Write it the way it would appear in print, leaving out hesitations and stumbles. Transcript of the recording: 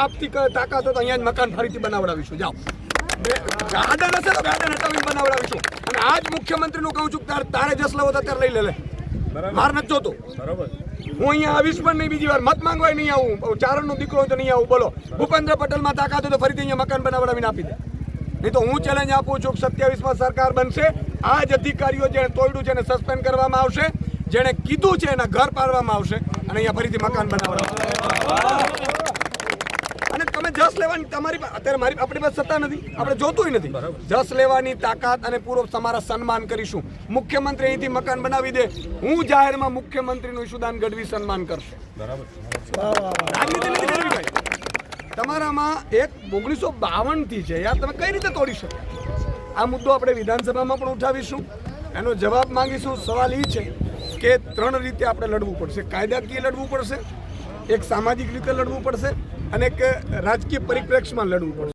આપથી તાકાત હોય તો અહીંયા જ મકાન ફરીથી બનાવડાવીશું. જાઓ ગાર્ડન હશે તો ગાર્ડન હટાવીને બનાવડાવીશું. અને આજ મુખ્યમંત્રીનું કહું છું તારે જસ લેવો તો અત્યારે લઈ લે. માર નથી જોતો. હું અહીંયા આવીશ પણ નહીં બીજી વાર. મત માંગવા નહીં આવું. ચારણનો દીકરો હોય તો નહીં આવું. બોલો ભૂપેન્દ્ર પટેલમાં તાકાત હોય તો ફરીથી અહીંયા મકાન બનાવડાવીને આપી દે. નહીં તો હું ચેલેન્જ આપું છું 27માં સરકાર બનશે. આ જ અધિકારીઓ જેણે તોડ્યું છે એને સસ્પેન્ડ કરવામાં આવશે. જેણે કીધું છે એના ઘર પાડવામાં આવશે અને અહીંયા ફરીથી મકાન બનાવવામાં. અને તમે જસ લેવાની તમારી અત્યારે આપણી પાસે સત્તા નથી. આપણે જોતું નથી. જસ લેવાની તાકાત અને પૂરો તમારા સન્માન કરીશું. મુખ્યમંત્રી અહીંથી મકાન બનાવી દે. હું જાહેરમાં મુખ્યમંત્રીનું ઈશુદાન ગઢવી સન્માન કરશે. રાજનીતિ નથી કરવી ભાઈ. તમારામાં એક 1952 થી છે યાર. તમે કઈ રીતે તોડી શકો? આ મુદ્દો આપણે વિધાનસભામાં પણ ઉઠાવીશું. એનો જવાબ માંગીશું. સવાલ એ છે કે 3 રીતે આપણે લડવું પડશે. કાયદાકીય લડવું પડશે, એક સામાજિક રીતે લડવું પડશે અને એક રાજકીય પરિપ્રેક્ષમાં લડવું પડશે.